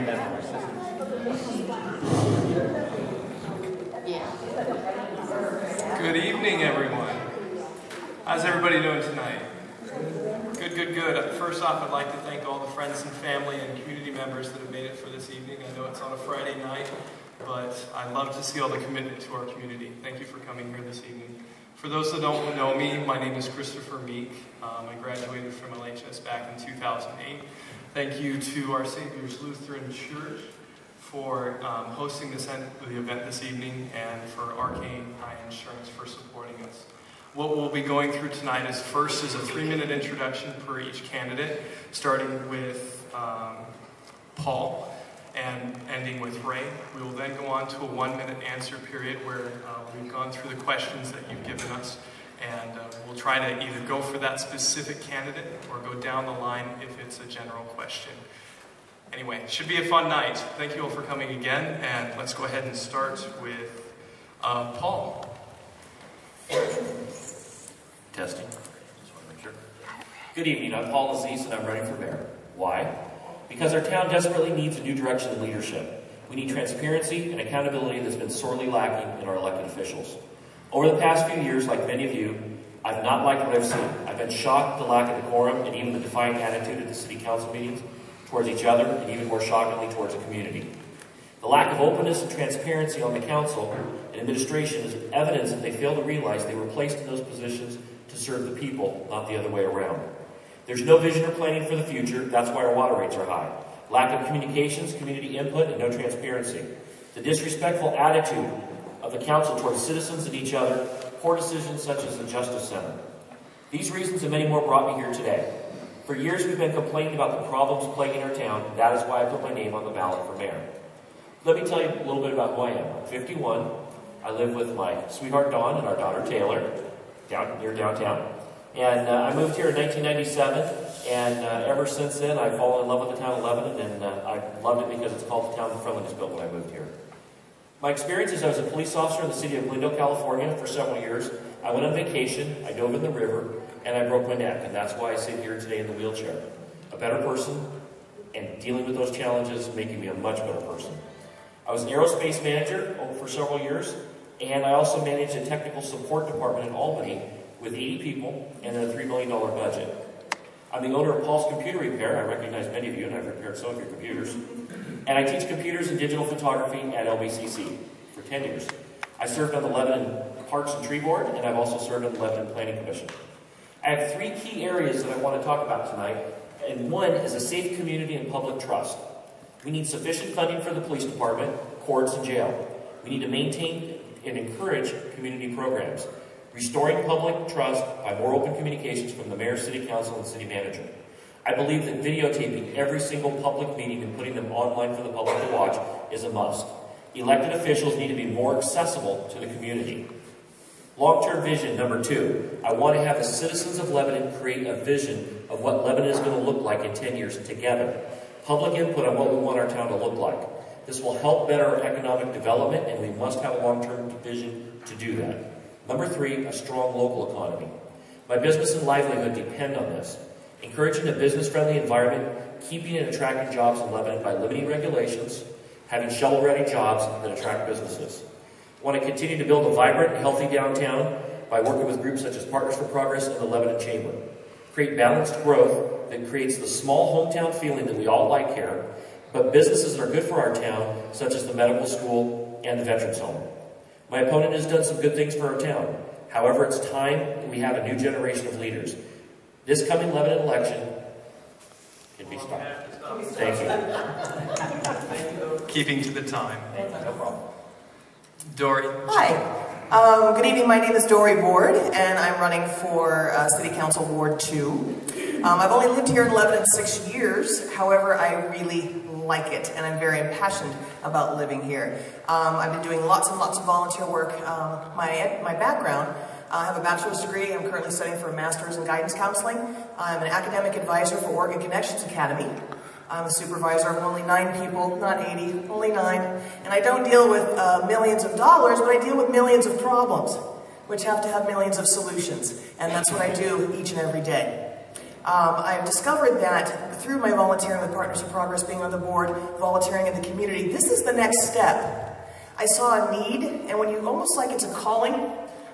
hand that over. Good evening, everyone. How's everybody doing tonight? Good, good, good. First off, I'd like to thank all the friends and family and community members that have made it for this evening. I know it's on a Friday night, but I love to see all the commitment to our community. Thank you for coming here this evening. For those that don't know me, my name is Christopher Meek. I graduated from LHS back in 2008. Thank you to Our Savior's Lutheran Church for hosting the event this evening, and for Arcane High Insurance for supporting us. What we'll be going through tonight is first is a 3-minute introduction per each candidate, starting with Paul and ending with Ray. We will then go on to a 1-minute answer period where we've gone through the questions that you've given us, and we'll try to either go for that specific candidate or go down the line if it's a general question. Anyway, it should be a fun night. Thank you all for coming again, and let's go ahead and start with Paul. Testing. Just want to make sure. Good evening. I'm Paul Aziz, and I'm running for mayor. Why? Because our town desperately needs a new direction in leadership. We need transparency and accountability that's been sorely lacking in our elected officials. Over the past few years, like many of you, I've not liked what I've seen. I've been shocked at the lack of decorum and even the defiant attitude at the city council meetings towards each other, and even more shockingly towards the community. The lack of openness and transparency on the council and administration is evidence that they fail to realize they were placed in those positions to serve the people, not the other way around. There's no vision or planning for the future. That's why our water rates are high. Lack of communications, community input, and no transparency. The disrespectful attitude of the council towards citizens and each other, poor decisions such as the Justice Center. These reasons and many more brought me here today. For years we've been complaining about the problems plaguing our town, and that is why I put my name on the ballot for mayor. Let me tell you a little bit about who I am. I'm 51. I live with my sweetheart Dawn and our daughter Taylor, near downtown. And I moved here in 1997, and ever since then I've fallen in love with the town of Lebanon, and I loved it because it's called the town the Friendliness built when I moved here. My experience is I was a police officer in the city of Glendale, California for several years. I went on vacation, I dove in the river, and I broke my neck, and that's why I sit here today in the wheelchair. A better person, and dealing with those challenges making me a much better person. I was an aerospace manager for several years, and I also managed a technical support department in Albany with 80 people and a $3 million budget. I'm the owner of Paul's Computer Repair. I recognize many of you, and I've repaired some of your computers. And I teach computers and digital photography at LBCC for 10 years. I served on the Lebanon Parks and Tree Board, and I've also served on the Lebanon Planning Commission. I have 3 key areas that I want to talk about tonight, and one is a safe community and public trust. We need sufficient funding for the police department, courts, and jail. We need to maintain and encourage community programs, restoring public trust by more open communications from the mayor, city council, and city manager. I believe that videotaping every single public meeting and putting them online for the public to watch is a must. Elected officials need to be more accessible to the community. Long-term vision, number 2. I want to have the citizens of Lebanon create a vision of what Lebanon is going to look like in 10 years together. Public input on what we want our town to look like. This will help better our economic development, and we must have a long-term vision to do that. Number 3, a strong local economy. My business and livelihood depend on this. Encouraging a business-friendly environment, keeping and attracting jobs in Lebanon by limiting regulations, having shovel-ready jobs that attract businesses. I want to continue to build a vibrant and healthy downtown by working with groups such as Partners for Progress and the Lebanon Chamber. Create balanced growth that creates the small hometown feeling that we all like here, but businesses that are good for our town, such as the medical school and the Veterans Home. My opponent has done some good things for our town. However, it's time that we have a new generation of leaders. This coming Lebanon election can be stopped. Thank you. Keeping to the time. No problem. Dorrie. Hi. Good evening. My name is Dorrie Ward, and I'm running for City Council Ward 2. I've only lived here in Lebanon 6 years. However, I really like it, and I'm very impassioned about living here. I've been doing lots and lots of volunteer work. My background, I have a bachelor's degree. I'm currently studying for a master's in guidance counseling. I'm an academic advisor for Oregon Connections Academy. I'm a supervisor of only 9 people, not 80, only 9. And I don't deal with millions of dollars, but I deal with millions of problems, which have to have millions of solutions. And that's what I do each and every day. I've discovered that through my volunteering with Partners in Progress, being on the board, volunteering in the community, this is the next step. I saw a need, and when you almost like it's a calling,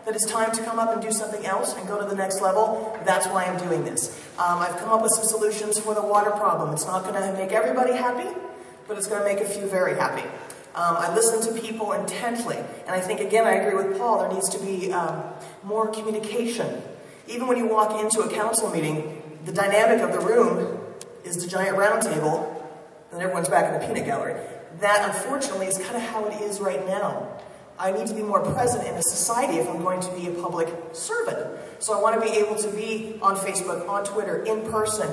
that it's time to come up and do something else and go to the next level, that's why I'm doing this. I've come up with some solutions for the water problem. It's not going to make everybody happy, but it's going to make a few very happy. I listen to people intently, and I think, again, I agree with Paul, there needs to be more communication. Even when you walk into a council meeting, the dynamic of the room is the giant round table, and everyone's back in the peanut gallery. That, unfortunately, is kind of how it is right now. I need to be more present in a society if I'm going to be a public servant. So I want to be able to be on Facebook, on Twitter, in person,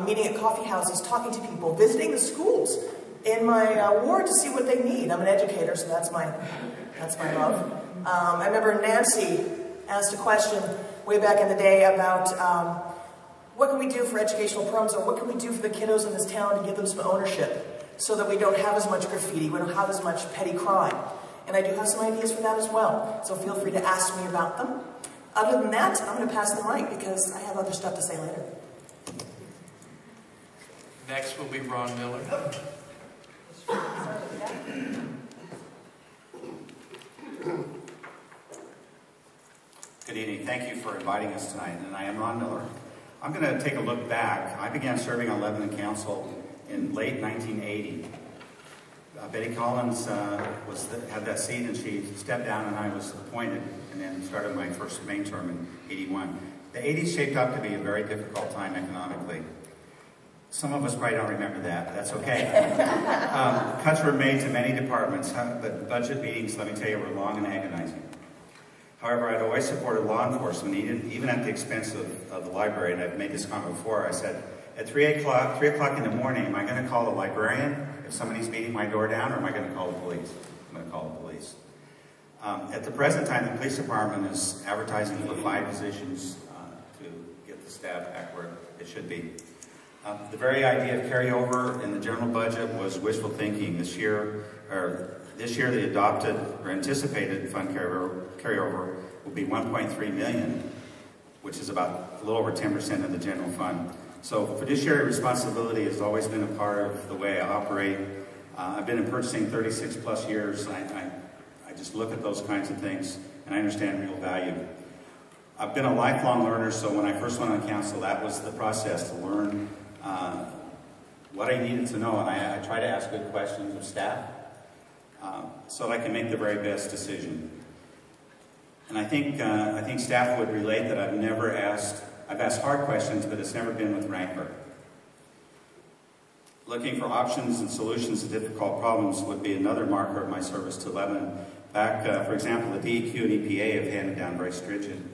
meeting at coffee houses, talking to people, visiting the schools in my ward to see what they need. I'm an educator, so that's my love. I remember Nancy asked a question way back in the day about what can we do for educational programs, or what can we do for the kiddos in this town to give them some ownership so that we don't have as much graffiti, we don't have as much petty crime. And I do have some ideas for that as well, so feel free to ask me about them. Other than that, I'm going to pass the mic because I have other stuff to say later. Next will be Ron Miller. Good evening. Thank you for inviting us tonight. And I am Ron Miller. I'm going to take a look back. I began serving on Lebanon Council in late 1980. Betty Collins had that seat, and she stepped down, and I was appointed, and then started my first main term in 81. The 80s shaped up to be a very difficult time economically. Some of us probably don't remember that, but that's okay. Cuts were made to many departments, but budget meetings, let me tell you, were long and agonizing. However, I'd always supported law enforcement, even at the expense of the library, and I've made this comment before. I said, at 3 o'clock in the morning, am I going to call the librarian if somebody's beating my door down, or am I going to call the police? I'm going to call the police. At the present time, the police department is advertising for 5 positions to get the staff back where it should be. The very idea of carryover in the general budget was wishful thinking. This year, the adopted or anticipated fund carryover will be $1.3 million, which is about a little over 10% of the general fund. So fiduciary responsibility has always been a part of the way I operate. I've been in purchasing 36 plus years. I just look at those kinds of things, and I understand real value. I've been a lifelong learner, so when I first went on council, that was the process, to learn what I needed to know, and I try to ask good questions of staff so that I can make the very best decision. And I think staff would relate that I've asked hard questions, but it's never been with rancor. Looking for options and solutions to difficult problems would be another marker of my service to Lebanon. Back, for example, the DEQ and EPA have handed down very stringent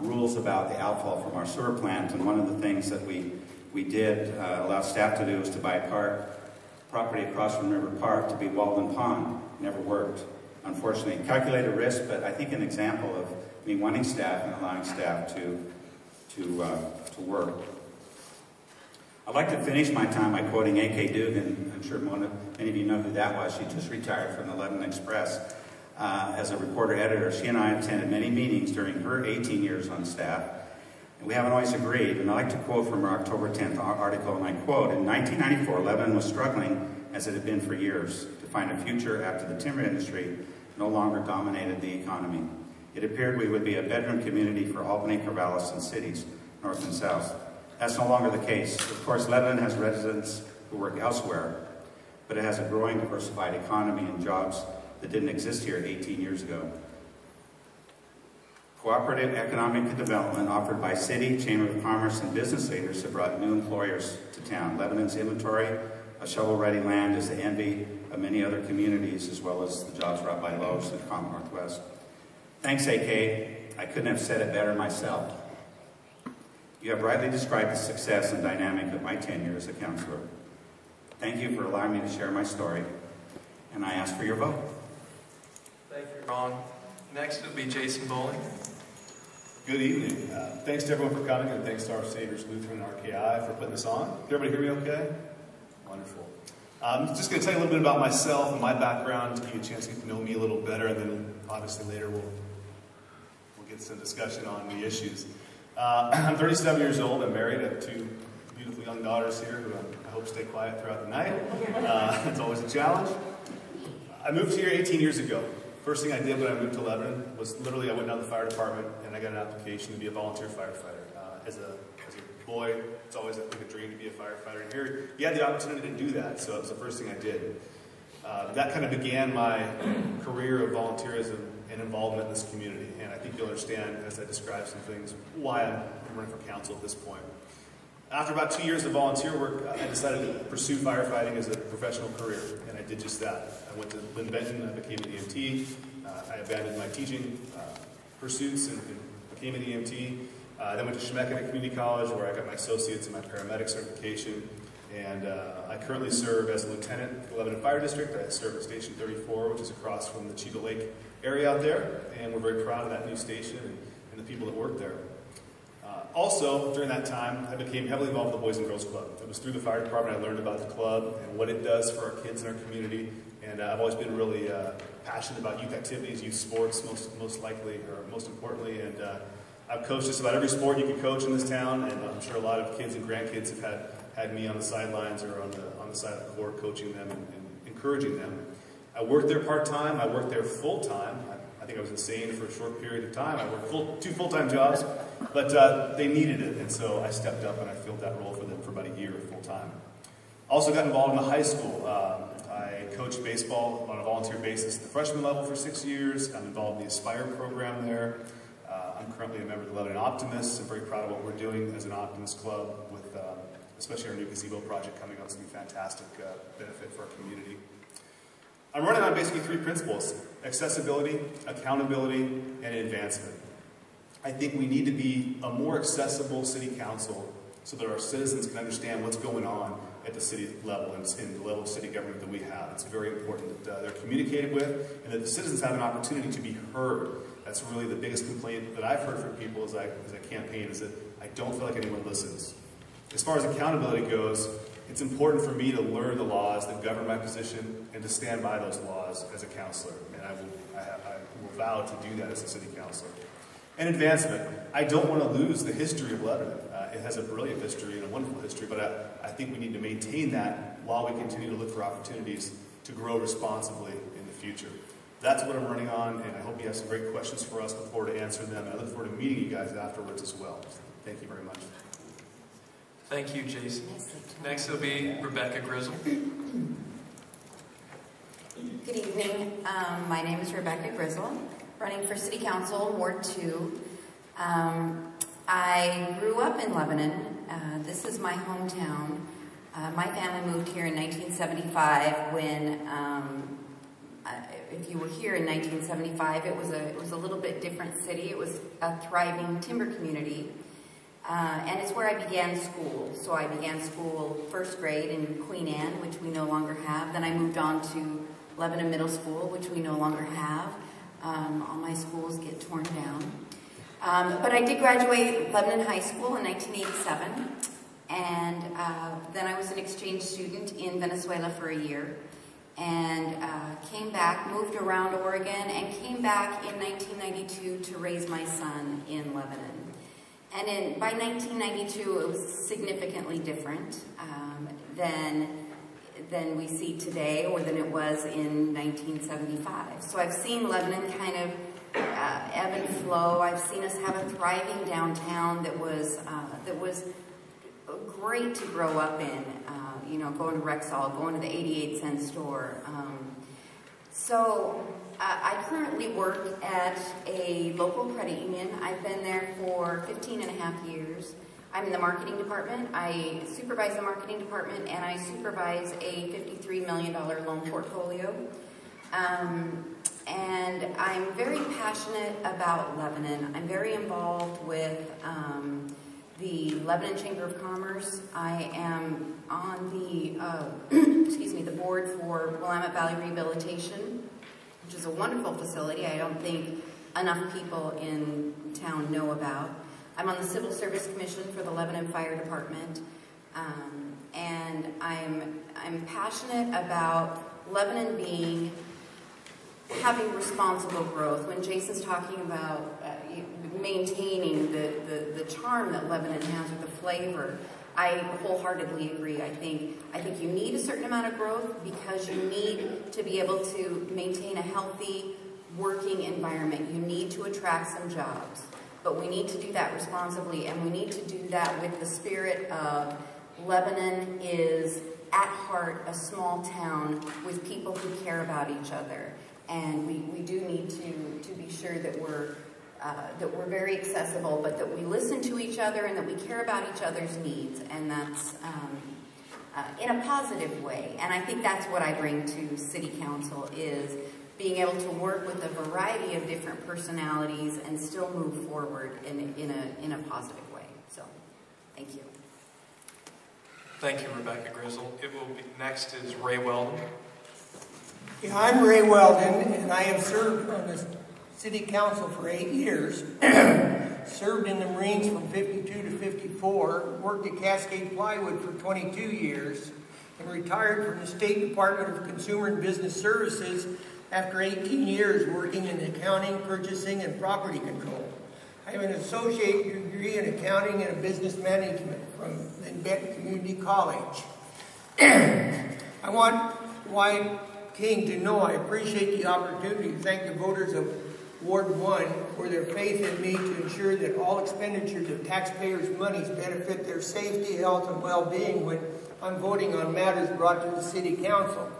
rules about the outfall from our sewer plant, and one of the things that we did allow staff to do was to buy property across from River Park to be Weldon Pond. Never worked, unfortunately. Calculated risk, but I think an example of me wanting staff and allowing staff to work. I'd like to finish my time by quoting A.K. Dugan. I'm sure many of you know who that was. She just retired from the Lebanon Express as a reporter-editor. She and I attended many meetings during her 18 years on staff, and we haven't always agreed. And I'd like to quote from her October 10th article, and I quote, "In 1994, Lebanon was struggling, as it had been for years, to find a future after the timber industry no longer dominated the economy. It appeared we would be a bedroom community for Albany, Corvallis, and cities, north and south. That's no longer the case. Of course, Lebanon has residents who work elsewhere, but it has a growing diversified economy and jobs that didn't exist here 18 years ago. Cooperative economic development offered by city, chamber of commerce, and business leaders have brought new employers to town. Lebanon's inventory of shovel-ready land is the envy of many other communities, as well as the jobs brought by Lowe's and Comp Northwest." Thanks, AK. I couldn't have said it better myself. You have rightly described the success and dynamic of my tenure as a councilor. Thank you for allowing me to share my story, and I ask for your vote. Thank you, Ron. Next will be Jason Bolen. Good evening. Thanks to everyone for coming, and thanks to our Saviors Lutheran RKI for putting this on. Can everybody hear me okay? Wonderful. I'm just going to tell you a little bit about myself and my background to give you a chance to get to know me a little better, and then obviously later we'll get some discussion on the issues. I'm 37 years old. I'm married. I have two beautiful young daughters here who I hope stay quiet throughout the night. It's always a challenge. I moved here 18 years ago. First thing I did when I moved to Lebanon was literally I went down to the fire department and I got an application to be a volunteer firefighter. As a boy, it's always a dream to be a firefighter. And here, you had the opportunity to do that, so it was the first thing I did. That kind of began my career of volunteerism and involvement in this community. And I think you'll understand, as I describe some things, why I'm running for council at this point. After about 2 years of volunteer work, I decided to pursue firefighting as a professional career, and I did just that. I went to Lynn Benton, I became an EMT. I abandoned my teaching pursuits and became an EMT. Then went to Chemeketa Community College, where I got my associates in my paramedic certification. And I currently serve as a lieutenant at the Lebanon Fire District. I serve at Station 34, which is across from the Chiba Lake area out there. And we're very proud of that new station and the people that work there. Also, during that time, I became heavily involved with the Boys and Girls Club. It was through the fire department I learned about the club and what it does for our kids in our community. And I've always been really passionate about youth activities, youth sports, most importantly. And I've coached just about every sport you can coach in this town, and I'm sure a lot of kids and grandkids have had me on the sidelines or on the side of the court coaching them and encouraging them. I worked there part-time. I worked there full-time. I think I was insane for a short period of time. I worked two full-time jobs, but they needed it, and so I stepped up and I filled that role for them for about a year full-time. Also got involved in the high school. I coached baseball on a volunteer basis at the freshman level for 6 years. I'm involved in the Aspire program there. I'm currently a member of the Lebanon Optimists. I'm very proud of what we're doing as an Optimist Club with especially our new gazebo project coming up. It's going to be a fantastic benefit for our community. I'm running on basically 3 principles: accessibility, accountability, and advancement. I think we need to be a more accessible city council so that our citizens can understand what's going on at the city level and in the level of city government that we have. It's very important that they're communicated with and that the citizens have an opportunity to be heard. That's really the biggest complaint that I've heard from people as I campaign, is that I don't feel like anyone listens. As far as accountability goes, it's important for me to learn the laws that govern my position and to stand by those laws as a counselor. And I will vow to do that as a city councilor. And advancement. I don't want to lose the history of Lebanon. It has a brilliant history and a wonderful history, but I think we need to maintain that while we continue to look for opportunities to grow responsibly in the future. That's what I'm running on, and I hope you have some great questions for us. Look forward to answering them, and I look forward to meeting you guys afterwards as well. Thank you very much. Thank you, Jason. Next will be Rebecca Grizzle. Good evening. My name is Rebecca Grizzle, running for City Council, Ward 2. I grew up in Lebanon. This is my hometown. My family moved here in 1975 when, if you were here in 1975, it was a little bit different city. It was a thriving timber community. And it's where I began school. So I began school first grade in Queen Anne, which we no longer have. Then I moved on to Lebanon Middle School, which we no longer have. All my schools get torn down. But I did graduate Lebanon High School in 1987. And then I was an exchange student in Venezuela for a year. And came back, moved around Oregon, and came back in 1992 to raise my son in Lebanon. And by 1992, it was significantly different than we see today, or than it was in 1975. So I've seen Lebanon kind of ebb and flow. I've seen us have a thriving downtown that was great to grow up in. You know, going to Rexall, going to the 88-cent store. So I currently work at a local credit union. I've been there for 15 and a half years. I'm in the marketing department. I supervise the marketing department, and I supervise a $53 million loan portfolio. And I'm very passionate about Lebanon. I'm very involved with the Lebanon Chamber of Commerce. I am on the the board for Willamette Valley Rehabilitation, which is a wonderful facility I don't think enough people in town know about. I'm on the Civil Service Commission for the Lebanon Fire Department, and I'm passionate about Lebanon having responsible growth. When Jason's talking about maintaining the charm that Lebanon has, or the flavor. I wholeheartedly agree. I think you need a certain amount of growth because you need to be able to maintain a healthy working environment. You need to attract some jobs. But we need to do that responsibly, and we need to do that with the spirit of Lebanon is at heart a small town with people who care about each other. And we do need to be sure that we're very accessible, but that we listen to each other and that we care about each other's needs, and that's in a positive way. And I think that's what I bring to City Council, is being able to work with a variety of different personalities and still move forward in a positive way. So, thank you. Thank you, Rebecca Grizzle. It will be next is Ray Weldon. Yeah, I'm Ray Weldon, and I have served on the City Council for 8 years. Served in the Marines from 52 to 54, worked at Cascade Plywood for 22 years, and retired from the State Department of Consumer and Business Services after 18 years working in accounting, purchasing, and property control. I have an associate degree in accounting and business management from Benton Community College. I want Dwight King to know I appreciate the opportunity to thank the voters of Ward 1 for their faith in me to ensure that all expenditures of taxpayers' monies benefit their safety, health, and well-being when I'm voting on matters brought to the City Council.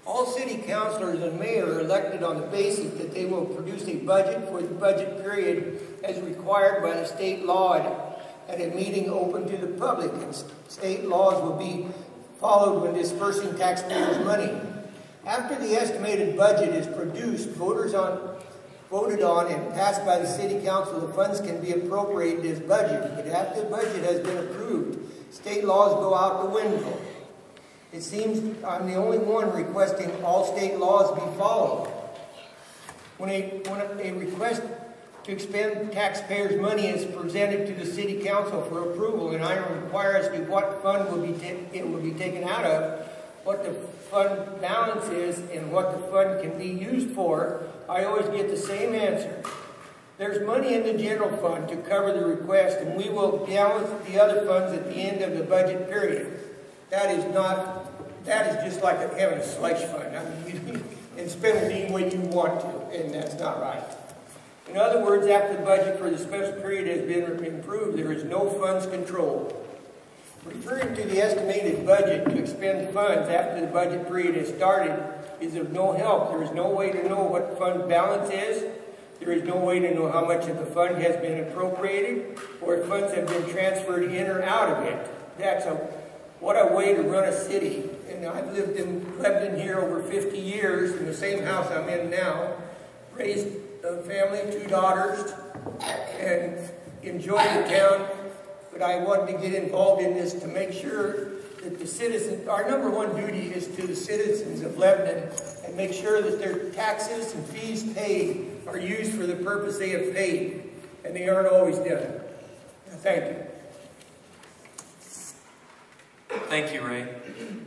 All City Councilors and Mayor are elected on the basis that they will produce a budget for the budget period as required by the state law at a meeting open to the public, and state laws will be followed when dispersing taxpayers' money. After the estimated budget is produced, voted on and passed by the City Council, the funds can be appropriated as budgeted. But after the budget has been approved, state laws go out the window. It seems I'm the only one requesting all state laws be followed. When a request to expend taxpayers' money is presented to the City Council for approval, and I require as to what fund it will be taken out of, what the fund balance is, and what the fund can be used for, I always get the same answer. There's money in the general fund to cover the request, and we will balance the other funds at the end of the budget period. That is just like having a slush fund. I mean, you can spend it any way you want to, and that's not right. In other words, after the budget for the special period has been improved, there is no funds control. Referring to the estimated budget to expend funds after the budget period has started is of no help. There is no way to know what the fund balance is. There is no way to know how much of the fund has been appropriated or if funds have been transferred in or out of it. What a way to run a city. And I've lived in Lebanon here over 50 years in the same house I'm in now. Raised a family, 2 daughters, and enjoyed the town. But I wanted to get involved in this to make sure that the citizens, our number one duty is to the citizens of Lebanon, and make sure that their taxes and fees paid are used for the purpose they have paid, and they aren't always done. Thank you. Thank you, Ray.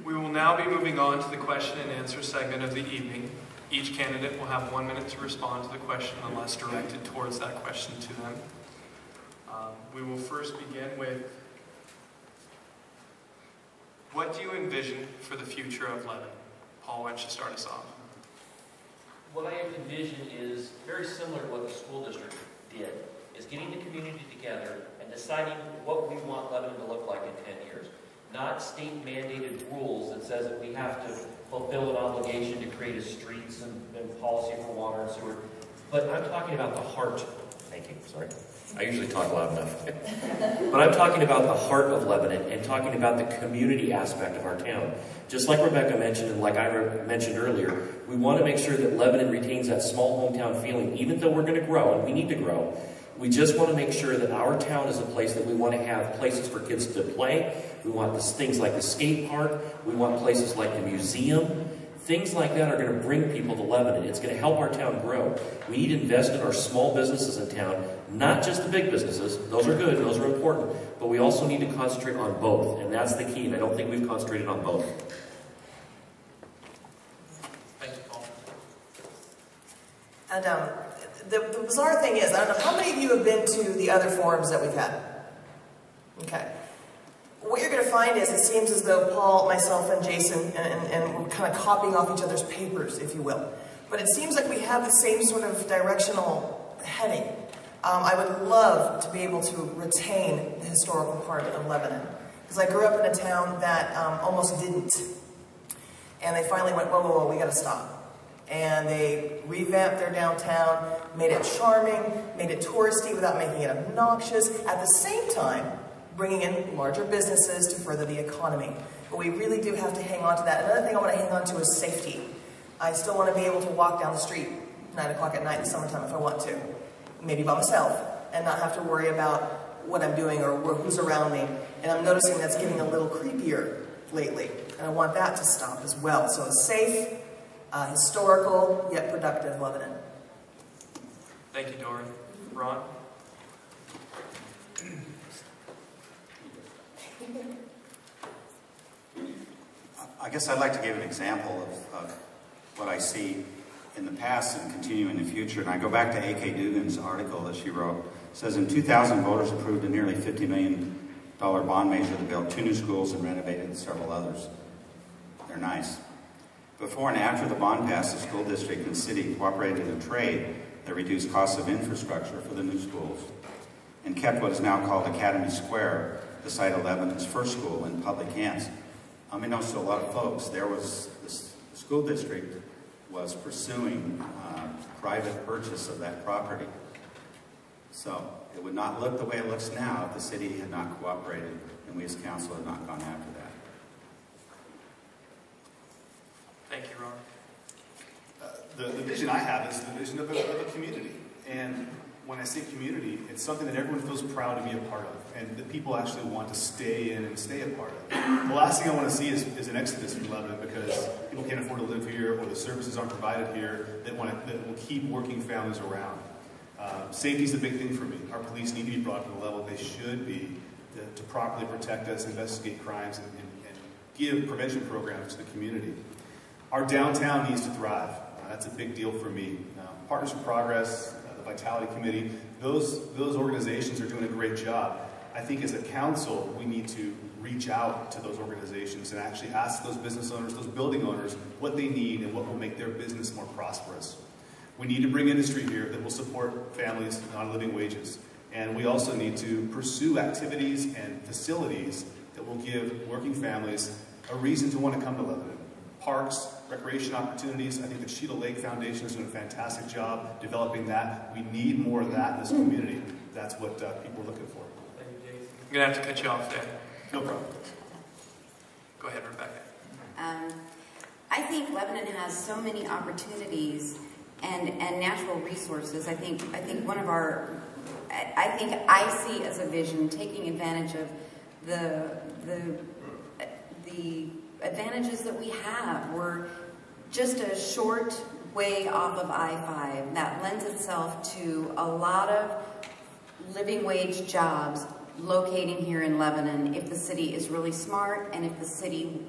We will now be moving on to the question and answer segment of the evening. Each candidate will have 1 minute to respond to the question unless directed towards that question to them. We will first begin with, what do you envision for the future of Lebanon? Paul, why don't you start us off? What I envision is very similar to what the school district did, is getting the community together and deciding what we want Lebanon to look like in 10 years. Not state-mandated rules that says that we have to fulfill an obligation to create a streets and policy for water and sewer. But I'm talking about the heart. Thank you, sorry. I usually talk loud enough. But I'm talking about the heart of Lebanon and talking about the community aspect of our town. Just like Rebecca mentioned and like I mentioned earlier, we want to make sure that Lebanon retains that small hometown feeling, even though we're going to grow, and we need to grow. We just want to make sure that our town is a place that we want to have places for kids to play. We want things like the skate park. We want places like the museum. Things like that are going to bring people to Lebanon. It's going to help our town grow. We need to invest in our small businesses in town, not just the big businesses. Those are good, those are important, but we also need to concentrate on both, and that's the key, and I don't think we've concentrated on both. Thank you, Paul. And the bizarre thing is, I don't know, how many of you have been to the other forums that we've had? Okay. What you're going to find is, it seems as though Paul, myself, and Jason, and we're kind of copying off each other's papers, if you will. But it seems like we have the same sort of directional heading. I would love to be able to retain the historical part of Lebanon. Because I grew up in a town that almost didn't. And they finally went, whoa, whoa, whoa, we got to stop. And they revamped their downtown, made it charming, made it touristy without making it obnoxious, at the same time bringing in larger businesses to further the economy. But we really do have to hang on to that. Another thing I want to hang on to is safety. I still want to be able to walk down the street 9 o'clock at night in the summertime if I want to, maybe by myself, and not have to worry about what I'm doing or who's around me. And I'm noticing that's getting a little creepier lately, and I want that to stop as well. So a safe, historical, yet productive Lebanon. Thank you, Dorrie. Ron? I guess I'd like to give an example of what I see in the past and continue in the future. And I go back to A.K. Dugan's article that she wrote. It says, in 2000, voters approved a nearly $50 million bond measure to build 2 new schools and renovated several others. They're nice. Before and after the bond passed, the school district and city cooperated in a trade that reduced costs of infrastructure for the new schools and kept what is now called Academy Square, the site of Lebanon's first school, in public hands. Unbeknownst to a lot of folks, there was the school district was pursuing private purchase of that property. So it would not look the way it looks now if the city had not cooperated and we as council had not gone after that. Thank you, Ron. The vision I have is the vision of a community. And when I say community, it's something that everyone feels proud to be a part of, and that people actually want to stay in and stay a part of. The last thing I want to see is an exodus from Lebanon because people can't afford to live here or the services aren't provided here that will keep working families around. Safety is a big thing for me. Our police need to be brought to the level they should be to properly protect us, investigate crimes, and give prevention programs to the community. Our downtown needs to thrive. That's a big deal for me. Partners for Progress, the Vitality Committee, those organizations are doing a great job. I think as a council, we need to reach out to those organizations and actually ask those business owners, those building owners, what they need and what will make their business more prosperous. We need to bring industry here that will support families on living wages. And we also need to pursue activities and facilities that will give working families a reason to want to come to Lebanon. Parks, recreation opportunities. I think the Sheila Lake Foundation is doing a fantastic job developing that. We need more of that in this community. That's what people are looking for. Thank you, Jason. I'm going to have to cut you off there. No problem. Go ahead, Rebecca. I think Lebanon has so many opportunities and natural resources. I think one of our, I think I see as a vision taking advantage of the advantages that we have. We're just a short way off of I-5 that lends itself to a lot of living wage jobs locating here in Lebanon if the city is really smart and if the city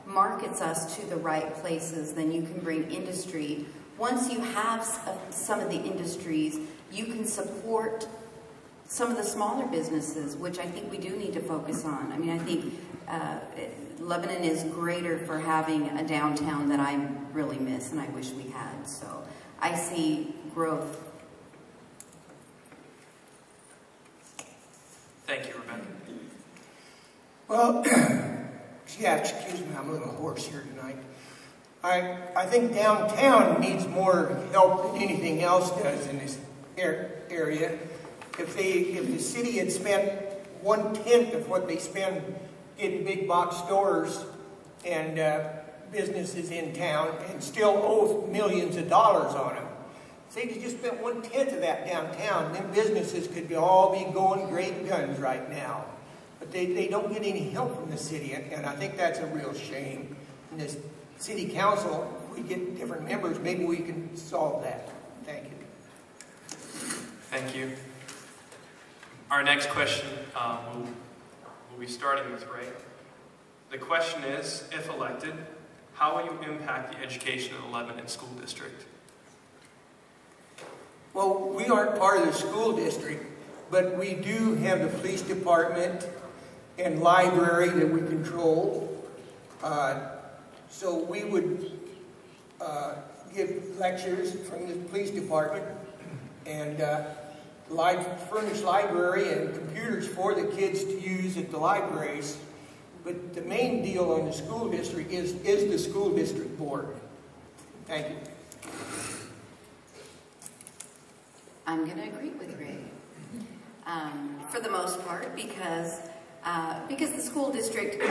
markets us to the right places. Then you can bring industry. Once you have some of the industries, you can support some of the smaller businesses, which I think we do need to focus on. I mean, I think Lebanon is greater for having a downtown that I really miss and I wish we had. So I see growth. Thank you, Rebecca. Well, yeah, excuse me, I'm a little hoarse here tonight. I think downtown needs more help than anything else does in this area. If the city had spent 1/10 of what they spend getting big box stores and businesses in town and still owe millions of dollars on them, if they could just spent 1/10 of that downtown, then businesses could all be going great guns right now. But they don't get any help from the city, and I think that's a real shame. In this city council, if we get different members, maybe we can solve that. Thank you. Thank you. Our next question we'll be starting with Ray. The question is, if elected, how will you impact the education of the Lebanon School District? Well, we aren't part of the school district, but we do have the police department and library that we control. So we would give lectures from the police department and furnish library and computers for the kids to use at the libraries. But the main deal on the school district is the school district board. Thank you. I'm going to agree with Ray for the most part, because the school district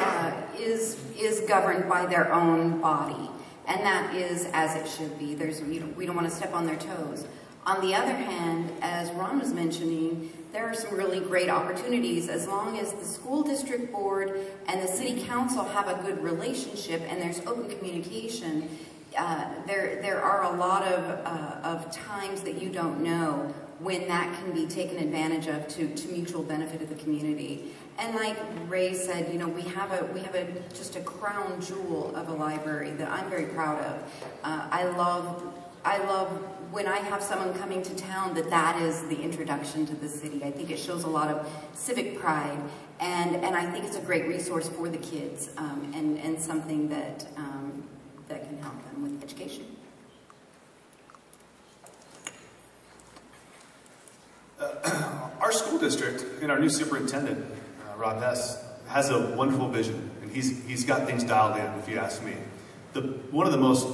is governed by their own body, and that is as it should be. We don't want to step on their toes. On the other hand, as Ron was mentioning, there are some really great opportunities as long as the school district board and the city council have a good relationship and there's open communication. There are a lot of times that you don't know when that can be taken advantage of to mutual benefit of the community. And like Ray said, we have just a crown jewel of a library that I'm very proud of. I love when I have someone coming to town that is the introduction to the city. I think it shows a lot of civic pride, and I think it's a great resource for the kids, and something that can help them with education. Our school district and our new superintendent, Rob Hess, has a wonderful vision, and he's got things dialed in, if you ask me. One of the most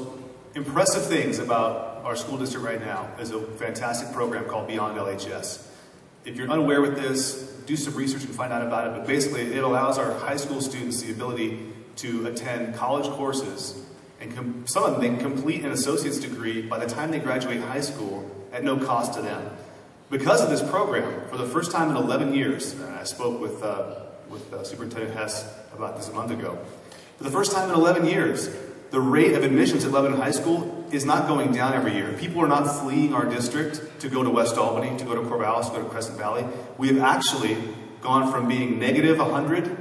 impressive things about our school district right now is a fantastic program called Beyond LHS. If you're unaware with this, do some research and find out about it, but basically it allows our high school students the ability to attend college courses, and some of them, they can complete an associate's degree by the time they graduate high school at no cost to them. Because of this program, for the first time in 11 years, and I spoke with Superintendent Hess about this a month ago, for the first time in 11 years, the rate of admissions at Lebanon High School is not going down every year. People are not fleeing our district to go to West Albany, to go to Corvallis, to go to Crescent Valley. We have actually gone from being negative 100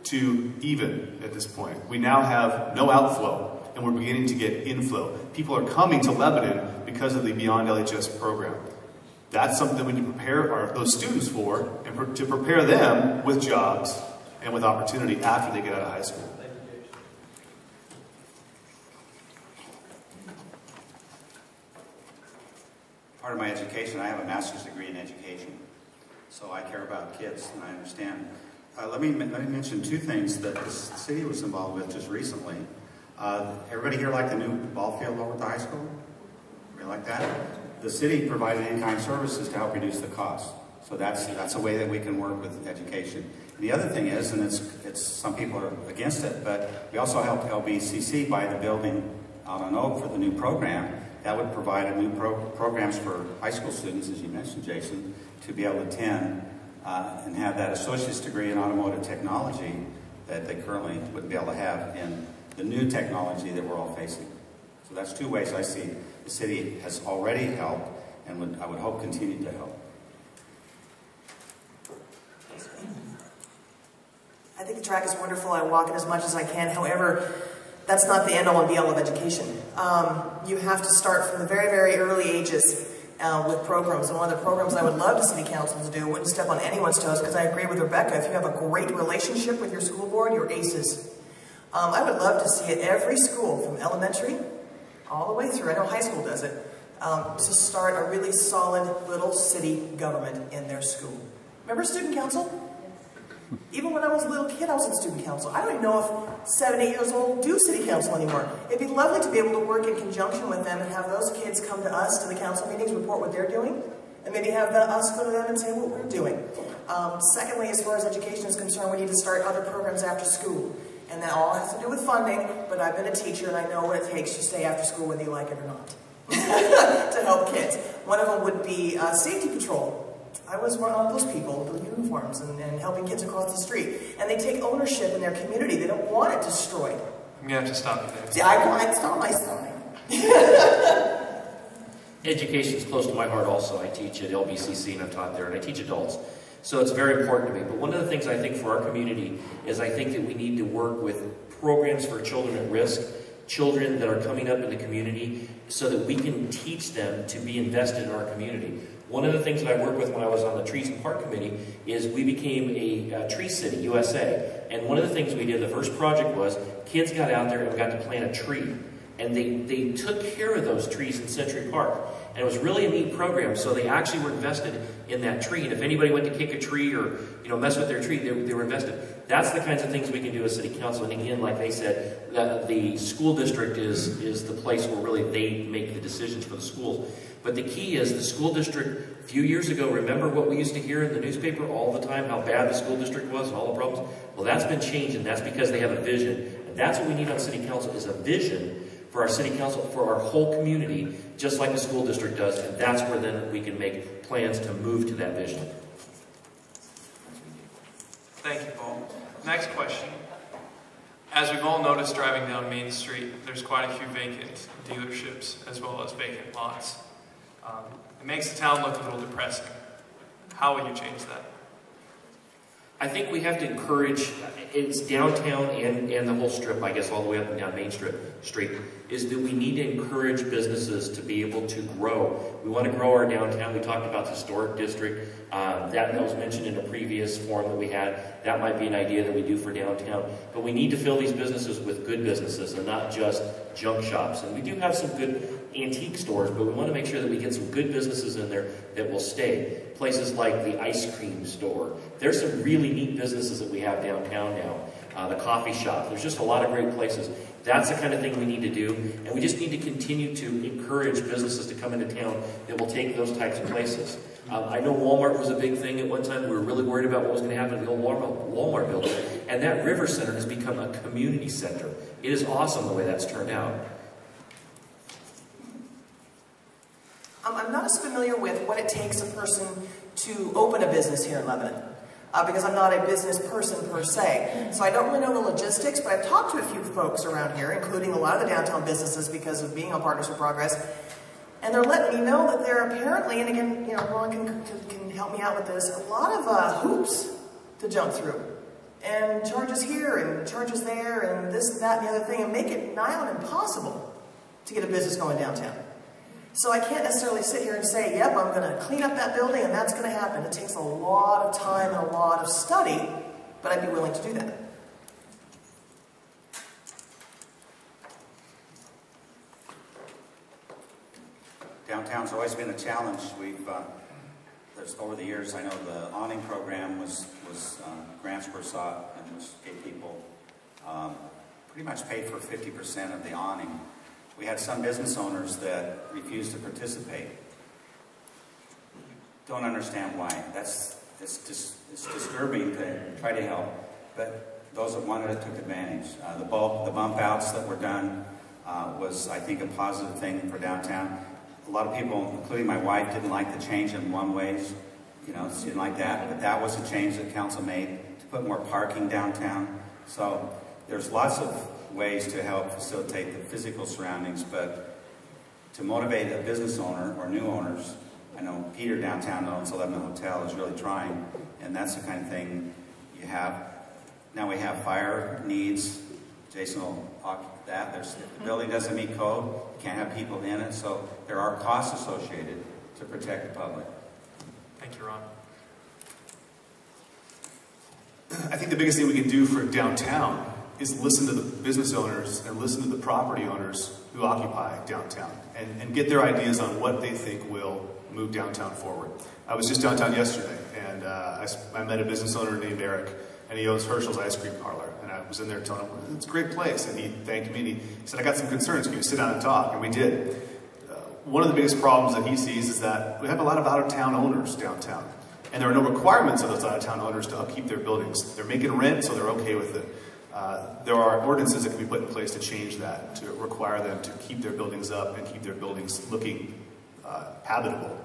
to even at this point. We now have no outflow, and we're beginning to get inflow. People are coming to Lebanon because of the Beyond LHS program. That's something that we need to prepare those students for, and to prepare them with jobs and with opportunity after they get out of high school. Part of my education, I have a master's degree in education, so I care about kids, and I understand. Let me mention two things that the city was involved with just recently. Everybody here like the new ball field over at the high school? Everybody like that? The city provided in-kind services to help reduce the cost. So that's a way that we can work with education. And the other thing is, and it's some people are against it, but we also helped LBCC buy the building out on Oak for the new program. That would provide a new programs for high school students, as you mentioned, Jason, to be able to attend and have that associate's degree in automotive technology that they currently wouldn't be able to have in the new technology that we're all facing. So that's two ways I see the city has already helped and I would hope continue to help. I think the track is wonderful. I walk it as much as I can. However, that's not the end-all and be-all of education. You have to start from the very, very early ages with programs. And one of the programs I would love to city council to do, wouldn't step on anyone's toes, because I agree with Rebecca, if you have a great relationship with your school board, you're aces. I would love to see at every school, from elementary all the way through, I know high school does it, to start a really solid little city government in their school. Remember student council? Even when I was a little kid, I was in student council. I don't even know if 7, 8 years old do city council anymore. It'd be lovely to be able to work in conjunction with them and have those kids come to us, to the council meetings, report what they're doing, and maybe have us go to them and say what we're doing. Secondly, as far as education is concerned, we need to start other programs after school. And that all has to do with funding, but I've been a teacher and I know what it takes to stay after school whether you like it or not, to help kids. One of them would be safety patrol. I was one of those people with uniforms and helping kids across the street. And they take ownership in their community. They don't want it destroyed. I'm going to have to stop you there. See, I can't stop my story. Education is close to my heart also. I teach at LBCC and I've taught there, and I teach adults. So it's very important to me. But one of the things I think for our community is I think that we need to work with programs for children at risk, children that are coming up in the community so that we can teach them to be invested in our community. One of the things that I worked with when I was on the Trees and Park Committee is we became a tree city, USA. And one of the things we did, the first project was, kids got out there and got to plant a tree. And they took care of those trees in Century Park. And it was really a neat program, so they actually were invested in that tree. And if anybody went to kick a tree or mess with their tree, they were invested. That's the kinds of things we can do as City Council. And again, like they said, the school district is the place where really they make the decisions for the schools. But the key is the school district, a few years ago, remember what we used to hear in the newspaper all the time, how bad the school district was and all the problems? Well, that's been changed, and that's because they have a vision. And that's what we need on City Council, is a vision for our City Council, for our whole community, just like the school district does. And that's where then we can make plans to move to that vision. Thank you, Paul. Next question. As we've all noticed driving down Main Street, there's quite a few vacant dealerships as well as vacant lots. It makes the town look a little depressing. How will you change that? I think we have to encourage, it's downtown and the whole strip, I guess all the way up and down Main Street, is that we need to encourage businesses to be able to grow. We want to grow our downtown. We talked about the historic district. That was mentioned in a previous forum that we had. That might be an idea that we do for downtown. But we need to fill these businesses with good businesses and not just junk shops. And we do have some good antique stores, but we want to make sure that we get some good businesses in there that will stay. Places like the ice cream store. There's some really neat businesses that we have downtown now. The coffee shop. There's just a lot of great places. That's the kind of thing we need to do. And we just need to continue to encourage businesses to come into town that will take those types of places. I know Walmart was a big thing at one time. We were really worried about what was going to happen to the old Walmart building. And that River Center has become a community center. It is awesome the way that's turned out. I'm not as familiar with what it takes a person to open a business here in Lebanon, because I'm not a business person per se. So I don't really know the logistics, but I've talked to a few folks around here, including a lot of the downtown businesses because of being on Partners for Progress. And they're letting me know that there are apparently, and again, Ron can help me out with this, a lot of hoops to jump through. And charges here and charges there and this and that and the other thing, and make it nigh on impossible to get a business going downtown. So I can't necessarily sit here and say, yep, I'm going to clean up that building and that's going to happen. It takes a lot of time and a lot of study, but I'd be willing to do that. Downtown's always been a challenge. There's over the years, I know the awning program was grants were sought and gave people pretty much paid for 50% of the awning. We had some business owners that refused to participate. Don't understand why. It's disturbing to try to help, but those that wanted it took advantage. The bump outs that were done was, I think, a positive thing for downtown. A lot of people, including my wife, didn't like the change in one-ways. She didn't like that, but that was a change that council made to put more parking downtown. So there's lots of ways to help facilitate the physical surroundings, but to motivate a business owner or new owners, I know Peter downtown owns 11 Hotel, is really trying, and that's the kind of thing you have. Now we have fire needs. Jason will talk that. If the building doesn't meet code, you can't have people in it, so there are costs associated to protect the public. Thank you, Ron. I think the biggest thing we can do for downtown is listen to the business owners and listen to the property owners who occupy downtown and get their ideas on what they think will move downtown forward. I was just downtown yesterday, and I met a business owner named Eric, and he owns Herschel's Ice Cream Parlor. And I was in there telling him, it's a great place. And he thanked me, and he said, I got some concerns. Can you sit down and talk? And we did. One of the biggest problems that he sees is that we have a lot of out-of-town owners downtown. And there are no requirements of those out-of-town owners to upkeep their buildings. They're making rent, so they're okay with it. There are ordinances that can be put in place to change that, to require them to keep their buildings up and keep their buildings looking habitable.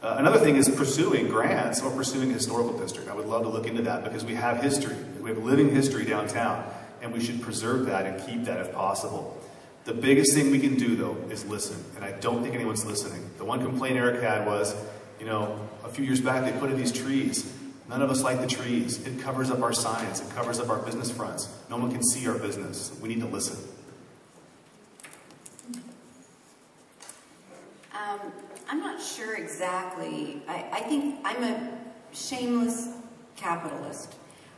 Another thing is pursuing grants or pursuing a historical district. I would love to look into that because we have history. We have living history downtown, and we should preserve that and keep that if possible. The biggest thing we can do, though, is listen, and I don't think anyone's listening. The one complaint Eric had was, a few years back they put in these trees. None of us like the trees. It covers up our signs. It covers up our business fronts. No one can see our business. We need to listen. I'm not sure exactly. I think I'm a shameless capitalist.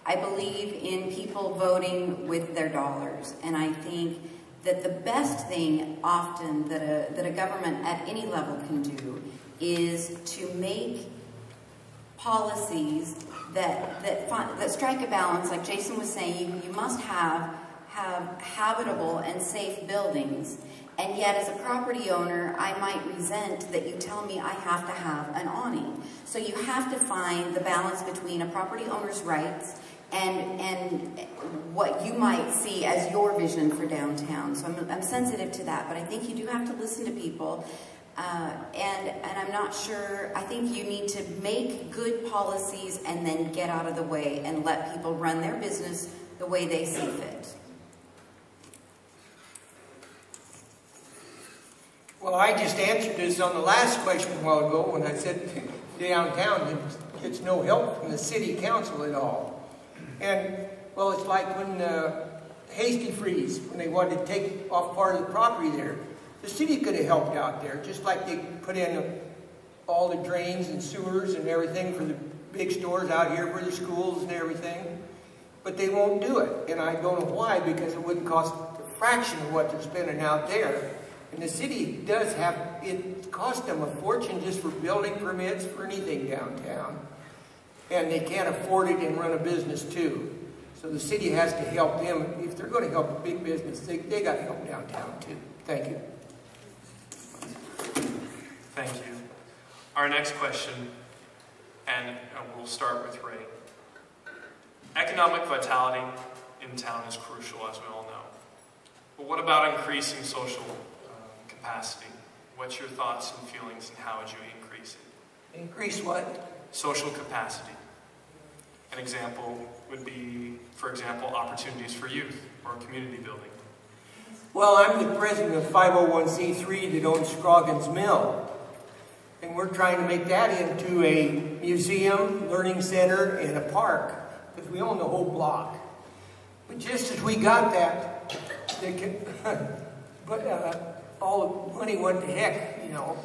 I believe in people voting with their dollars, and I think that the best thing often that a government at any level can do is to make policies that strike a balance. Like Jason was saying, you must have habitable and safe buildings, and yet as a property owner, I might resent that you tell me I have to have an awning. So you have to find the balance between a property owner's rights and what you might see as your vision for downtown. So I'm sensitive to that, but I think you do have to listen to people. And I'm not sure, I think you need to make good policies and then get out of the way and let people run their business the way they see fit. Well, I just answered this on the last question a while ago when I said downtown gets no help from the city council at all. And, well, it's like when Hasty Freeze, when they wanted to take off part of the property there. The city could have helped out there, just like they put in all the drains and sewers and everything for the big stores out here for the schools and everything. But they won't do it. And I don't know why, because it wouldn't cost a fraction of what they're spending out there. And the city does have, it costs them a fortune just for building permits for anything downtown. And they can't afford it and run a business too. So the city has to help them. If they're going to help a big business, they got to help downtown too. Thank you. Thank you. Our next question, and we'll start with Ray. Economic vitality in town is crucial, as we all know. But what about increasing social capacity? What's your thoughts and feelings, and how would you increase it? Increase what? Social capacity. An example would be, for example, opportunities for youth or community building. Well, I'm the president of 501c3 that owns Scroggins Mill. And we're trying to make that into a museum, learning center, and a park. Because we own the whole block. But just as we got that, all the money went to heck, you know.